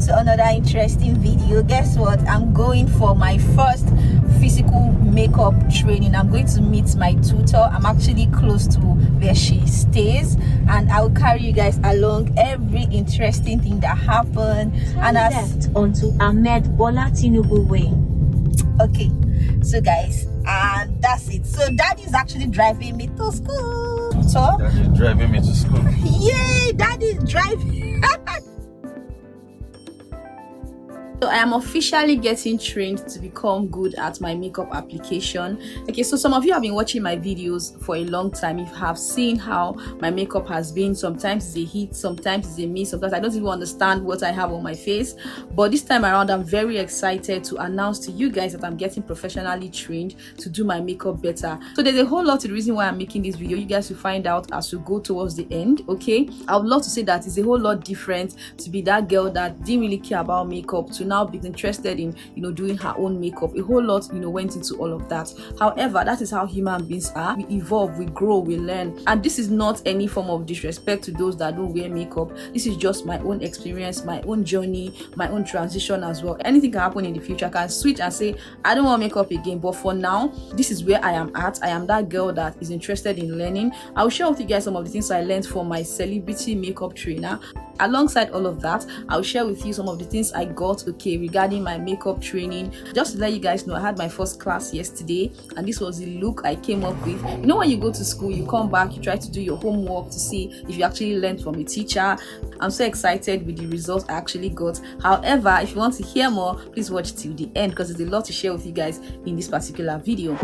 to another interesting video. Guess what? I'm going for my first physical makeup training. I'm going to meet my tutor. I'm actually close to where she stays, and I'll carry you guys along every interesting thing that happened. And left onto Ahmed Bola Tinubu Way. Okay, so guys, and that's it. So daddy's actually driving me to school. So daddy's driving me to school. Yay, daddy's driving. So I am officially getting trained to become good at my makeup application. Okay, so some of you have been watching my videos for a long time. You have seen how my makeup has been. Sometimes it's a hit, sometimes it's a miss, sometimes I don't even understand what I have on my face. But this time around, I'm very excited to announce to you guys that I'm getting professionally trained to do my makeup better. So there's a whole lot of the reason why I'm making this video. You guys will find out as we go towards the end. Okay, I would love to say that it's a whole lot different to be that girl that didn't really care about makeup to now be interested in doing her own makeup. A whole lot went into all of that. However, that is how human beings are. We evolve, we grow, we learn, and this is not any form of disrespect to those that don't wear makeup. This is just my own experience, my own journey, my own transition as well. Anything can happen in the future. I can switch and say I don't want makeup again, but for now this is where I am at. I am that girl that is interested in learning. I'll share with you guys some of the things I learned from my celebrity makeup trainer. Alongside all of that, I'll share with you some of the things I got regarding my makeup training. Just to let you guys know, I had my first class yesterday, and this was the look I came up with. When you go to school, you come back, you try to do your homework to see if you actually learned from a teacher. I'm so excited with the results I actually got. However, if you want to hear more, please watch till the end because there's a lot to share with you guys in this particular video.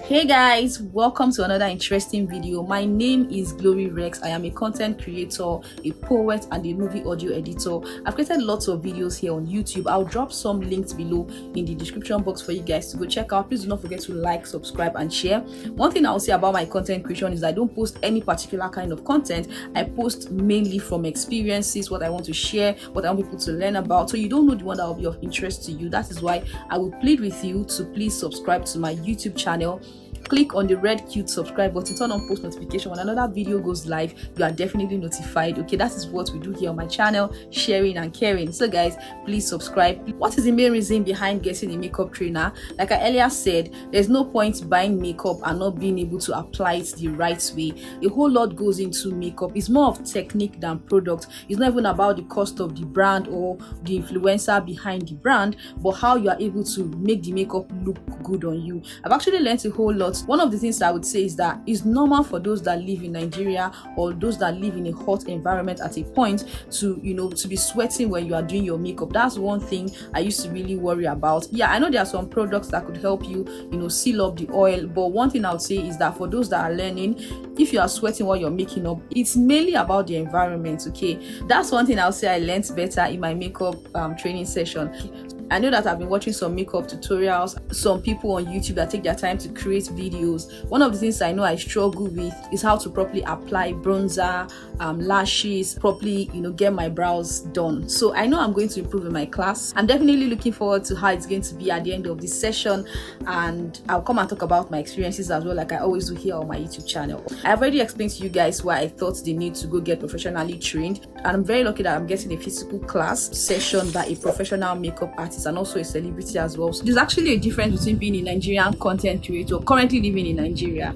Hey guys, welcome to another interesting video. My name is Glory Rex. I am a content creator, a poet, and a movie audio editor. I've created lots of videos here on YouTube. I'll drop some links below in the description box for you guys to go check out. Please do not forget to like, subscribe, and share. One thing I'll say about my content creation is I don't post any particular kind of content. I post mainly from experiences, what I want to share, what I want people to learn about. So you don't know the one that will be of interest to you. That is why I will plead with you to please subscribe to my YouTube channel. Click on the red cute subscribe button, turn on post notification. When another video goes live, you are definitely notified. Okay, that is what we do here on my channel, sharing and caring. So guys, please subscribe. What is the main reason behind getting a makeup trainer? Like I earlier said, there's no point buying makeup and not being able to apply it the right way. A whole lot goes into makeup. It's more of technique than product. It's not even about the cost of the brand or the influencer behind the brand, but how you are able to make the makeup look good on you. I've actually learned a whole lot. One of the things I would say is that it's normal for those that live in Nigeria or those that live in a hot environment at a point to to be sweating when you are doing your makeup. That's one thing I used to really worry about. Yeah, I know there are some products that could help you seal up the oil, but one thing I would say is that for those that are learning, if you are sweating while you're making up, it's mainly about the environment. Okay, that's one thing I'll say I learned better in my makeup training session. I know that I've been watching some makeup tutorials, some people on YouTube that take their time to create videos. One of the things I know I struggle with is how to properly apply bronzer, lashes, properly, get my brows done. So I know I'm going to improve in my class. I'm definitely looking forward to how it's going to be at the end of this session, and I'll come and talk about my experiences as well, like I always do here on my YouTube channel. I've already explained to you guys why I thought the need to go get professionally trained, and I'm very lucky that I'm getting a physical class session by a professional makeup artist and also a celebrity as well. So there's actually a difference between being a Nigerian content creator currently living in Nigeria.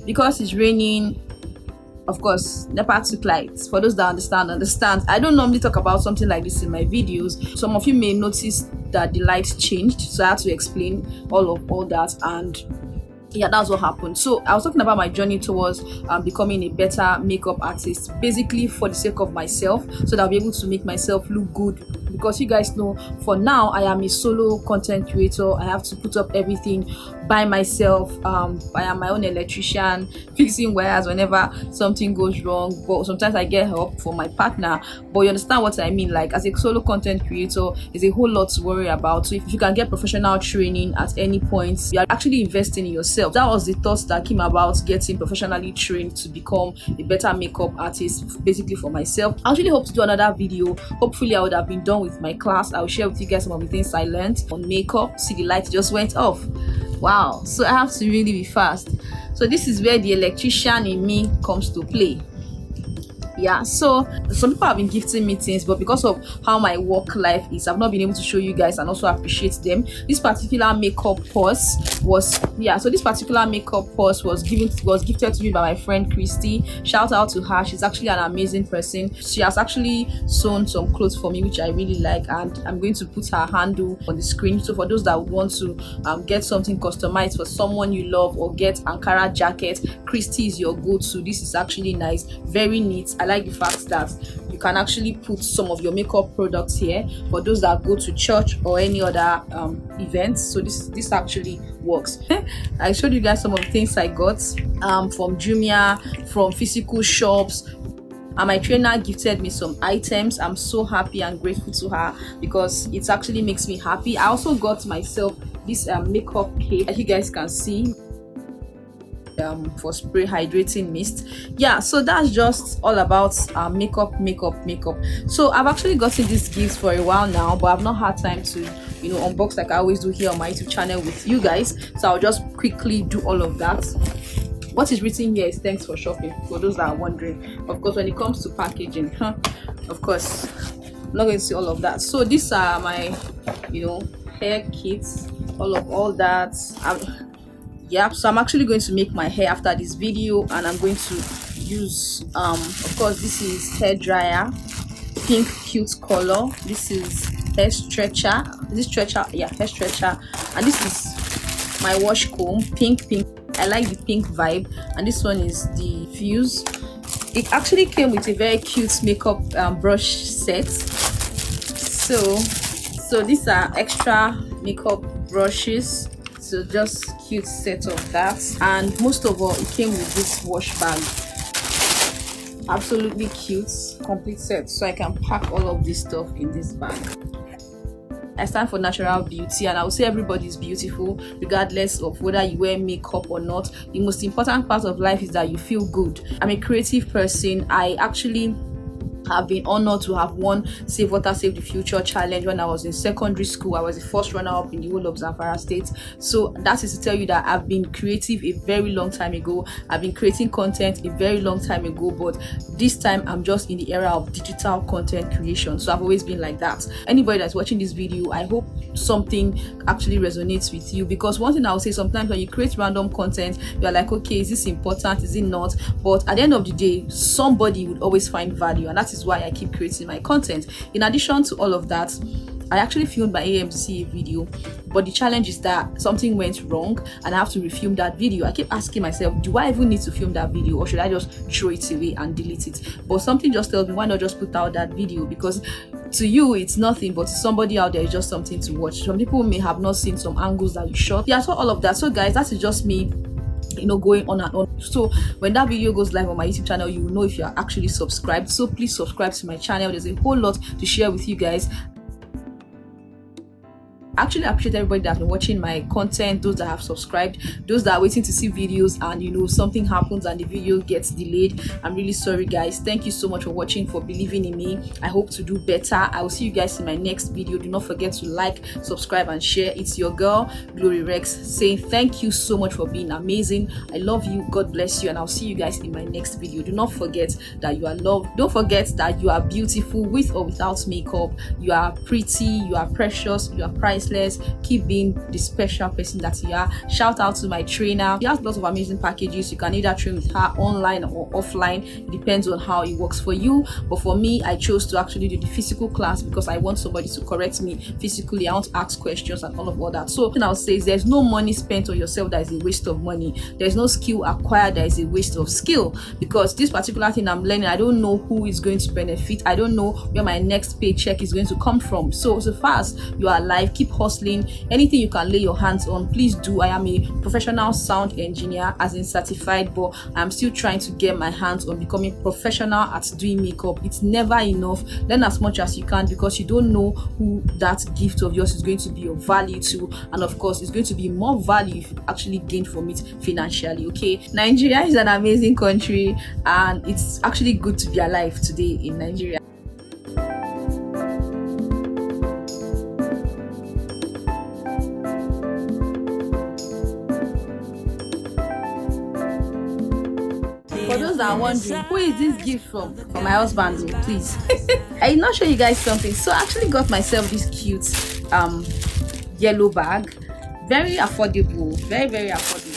Because it's raining, of course, NEPA took lights. For those that understand. I don't normally talk about something like this in my videos. Some of you may notice that the lights changed, so I had to explain all that, and yeah, that's what happened. So I was talking about my journey towards becoming a better makeup artist, basically for the sake of myself, so that I'll be able to make myself look good. Because you guys know, for now I am a solo content creator. I have to put up everything by myself. I am my own electrician, fixing wires whenever something goes wrong, but sometimes I get help from my partner. But you understand what I mean? Like, as a solo content creator, there's a whole lot to worry about. So if you can get professional training at any point, you are actually investing in yourself. That was the thoughts that came about getting professionally trained to become a better makeup artist, basically for myself. I actually hope to do another video. Hopefully I would have been done with my class. I'll share with you guys some of the things I learned on makeup. See, the light just went off. Wow, so I have to really be fast. So this is where the electrician in me comes to play. Yeah, so some people have been gifting me things, but because of how my work life is, I've not been able to show you guys and also appreciate them. This particular makeup purse was gifted to me by my friend Christy. Shout out to her. She's actually an amazing person. She has actually sewn some clothes for me, which I really like, and I'm going to put her handle on the screen. So for those that would want to get something customized for someone you love or get Ankara jacket, Christy is your go-to. This is actually nice, very neat. I like the fact that you can actually put some of your makeup products here for those that go to church or any other events. So this actually works. I showed you guys some of the things I got from Jumia, from physical shops, and my trainer gifted me some items. I'm so happy and grateful to her because it actually makes me happy. I also got myself this makeup kit, as you guys can see, for spray hydrating mist. Yeah, so that's just all about makeup. So I've actually gotten these gifts for a while now, but I've not had time to unbox like I always do here on my YouTube channel with you guys. So I'll just quickly do all of that. What is written here is thanks for shopping, for those that are wondering. Of course, when it comes to packaging, of course I'm not going to see all of that. So these are my hair kits, all that. Yeah, so I'm actually going to make my hair after this video, and I'm going to use of course, this is hair dryer, pink cute color. This is hair stretcher. Hair stretcher. And this is my wash comb, pink. I like the pink vibe. And this one is the fuse. It actually came with a very cute makeup brush set. So these are extra makeup brushes. So just cute set of that, and most of all it came with this wash bag. Absolutely cute, complete set, so I can pack all of this stuff in this bag. I stand for natural beauty, and I will say everybody is beautiful regardless of whether you wear makeup or not. The most important part of life is that you feel good. I'm a creative person. I actually have been honored to have won Save Water Save the Future challenge when I was in secondary school. I was the first runner-up in the whole of Zamfara state. So that is to tell you that I've been creative a very long time ago. I've been creating content a very long time ago, but this time I'm just in the era of digital content creation. So I've always been like that. Anybody that's watching this video, I hope something actually resonates with you, because one thing I'll say, sometimes when you create random content, you're like, okay, is this important, is it not? But at the end of the day, somebody would always find value, and that is why I keep creating my content. In addition to all of that, I actually filmed my AMC video, but the challenge is that something went wrong and I have to refilm that video. I keep asking myself, do I even need to film that video, or should I just throw it away and delete it? But something just tells me, why not just put out that video? Because to you it's nothing, but to somebody out there it's just something to watch. Some people may have not seen some angles that you shot. Yeah, so all of that. So guys, that is just me going on and on. So when that video goes live on my YouTube channel, you will know if you are actually subscribed. So please subscribe to my channel. There's a whole lot to share with you guys. I actually appreciate everybody that's been watching my content, those that have subscribed, those that are waiting to see videos and something happens and the video gets delayed. I'm really sorry guys. Thank you so much for watching, for believing in me. I hope to do better. I will see you guys in my next video. Do not forget to like, subscribe and share. It's your girl Glory Rex saying thank you so much for being amazing. I love you. God bless you, and I'll see you guys in my next video. Do not forget that you are loved. Don't forget that you are beautiful with or without makeup. You are pretty, you are precious, you are priceless. Keep being the special person that you are. Shout out to my trainer. She has lots of amazing packages. You can either train with her online or offline. It depends on how it works for you. But for me, I chose to actually do the physical class because I want somebody to correct me physically. I want to ask questions and all of that. So what I'll say is there's no money spent on yourself that is a waste of money. There's no skill acquired that is a waste of skill, because this particular thing I'm learning, I don't know who is going to benefit. I don't know where my next paycheck is going to come from. So far as you are alive, keep hustling. Anything you can lay your hands on, please do. I am a professional sound engineer, as in certified, but I'm still trying to get my hands on becoming professional at doing makeup. It's never enough. Learn as much as you can, because you don't know who that gift of yours is going to be of value to, and of course it's going to be more value if you actually gain from it financially. Okay, Nigeria is an amazing country, and it's actually good to be alive today in Nigeria. those that are wondering, who is this gift from? For my husband, though, please. I did not show you guys something. So I actually got myself this cute yellow bag. Very affordable, very affordable.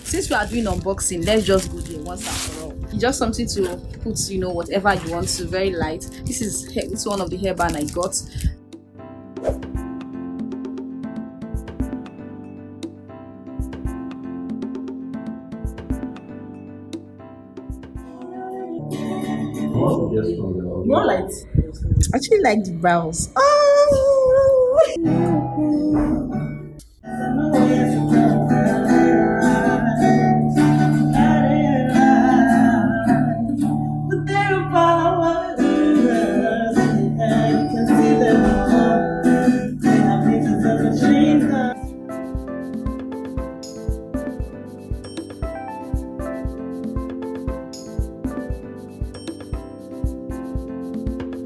Since we are doing unboxing, let's just go there once and for all. It's just something to put, you know, whatever you want to. Very light. This is one of the hairband I got. More light. I actually like the brows. Oh!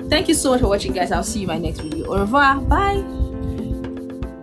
Thank you so much for watching, guys. I'll see you in my next video. Au revoir. Bye.